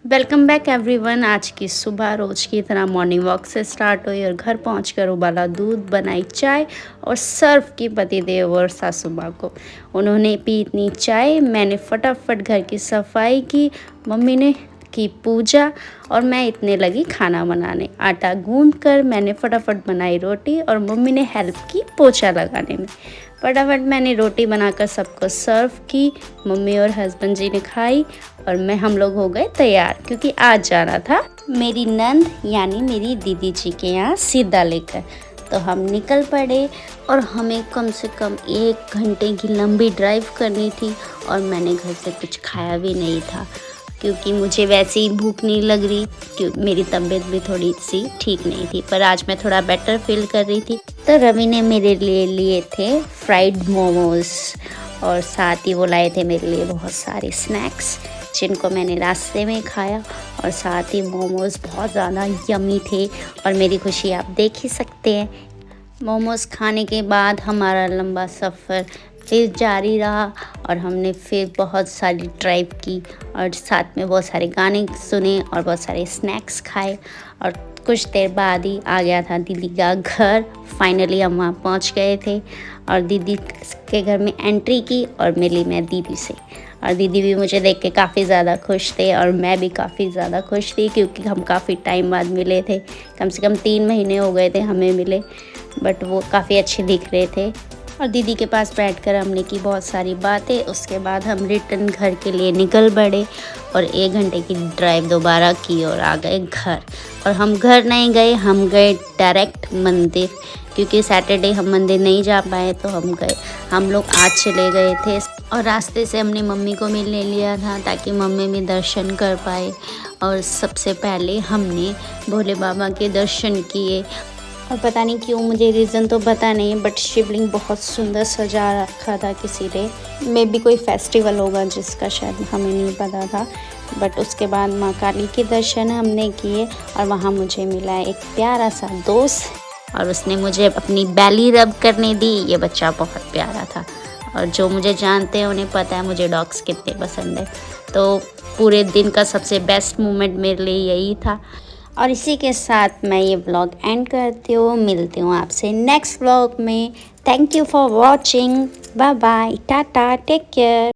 Welcome back everyone. आज की सुबह रोज की तरह मॉर्निंग वॉक से स्टार्ट हुई और घर पहुंचकर उबाला दूध, बनाई चाय और सर्व की पतिदेव और सासू माँ को। उन्होंने पी इतनी चाय, मैंने फटाफट घर की सफाई की, मम्मी ने की पूजा और मैं इतने लगी खाना बनाने। आटा गूंद कर मैंने फटाफट बनाई रोटी और मम्मी ने हेल्प की पोछा लगाने में। फटाफट मैंने रोटी बनाकर सबको सर्व की, मम्मी और हस्बैंड जी ने खाई और हम लोग हो गए तैयार क्योंकि आज जाना था मेरी नंद यानी मेरी दीदी जी के यहाँ सीधा लेकर। तो हम निकल पड़े और हमें कम से कम 1 घंटे की लंबी ड्राइव करनी थी और मैंने घर से कुछ खाया भी नहीं था क्योंकि मुझे वैसे ही भूख नहीं लग रही, क्योंकि मेरी तबीयत भी थोड़ी सी ठीक नहीं थी। पर आज मैं थोड़ा बेटर फील कर रही थी। तो रवि ने मेरे लिए थे फ्राइड मोमोज़ और साथ ही वो लाए थे मेरे लिए बहुत सारे स्नैक्स जिनको मैंने रास्ते में खाया। और साथ ही मोमोज़ बहुत ज़्यादा यमी थे और मेरी खुशी आप देख ही सकते हैं। मोमोज़ खाने के बाद हमारा लंबा सफ़र फिर जारी रहा और हमने फिर बहुत सारी ड्राइव की और साथ में बहुत सारे गाने सुने और बहुत सारे स्नैक्स खाए। और कुछ देर बाद ही आ गया था दीदी का घर। फाइनली हम वहाँ पहुँच गए थे और दीदी के घर में एंट्री की और मिली मैं दीदी से। और दीदी भी मुझे देख के काफ़ी ज़्यादा खुश थे और मैं भी काफ़ी ज़्यादा खुश थी क्योंकि हम काफ़ी टाइम बाद मिले थे। कम से कम 3 महीने हो गए थे हमें मिले, बट वो काफ़ी अच्छे दिख रहे थे। और दीदी के पास बैठकर हमने की बहुत सारी बातें। उसके बाद हम रिटर्न घर के लिए निकल पड़े और 1 घंटे की ड्राइव दोबारा की और आ गए घर। और हम घर नहीं गए, हम गए डायरेक्ट मंदिर क्योंकि सैटरडे हम मंदिर नहीं जा पाए तो हम लोग आज चले गए थे। और रास्ते से हमने मम्मी को भी ले लिया था ताकि मम्मी भी दर्शन कर पाए। और सबसे पहले हमने भोले बाबा के दर्शन किए और पता नहीं क्यों, मुझे रीज़न तो पता नहीं, बट शिवलिंग बहुत सुंदर सजा रखा था किसी ने। मे भी कोई फेस्टिवल होगा जिसका शायद हमें नहीं पता था। बट उसके बाद माँ काली के दर्शन हमने किए और वहाँ मुझे मिला एक प्यारा सा दोस्त और उसने मुझे अपनी बैली रब करने दी। ये बच्चा बहुत प्यारा था और जो मुझे जानते हैं उन्हें पता है मुझे डॉग्स कितने पसंद है। तो पूरे दिन का सबसे बेस्ट मोमेंट मेरे लिए यही था। और इसी के साथ मैं ये व्लॉग एंड करती हूँ। मिलती हूँ आपसे नेक्स्ट व्लॉग में। Thank you for watching. Bye bye, tata, take care.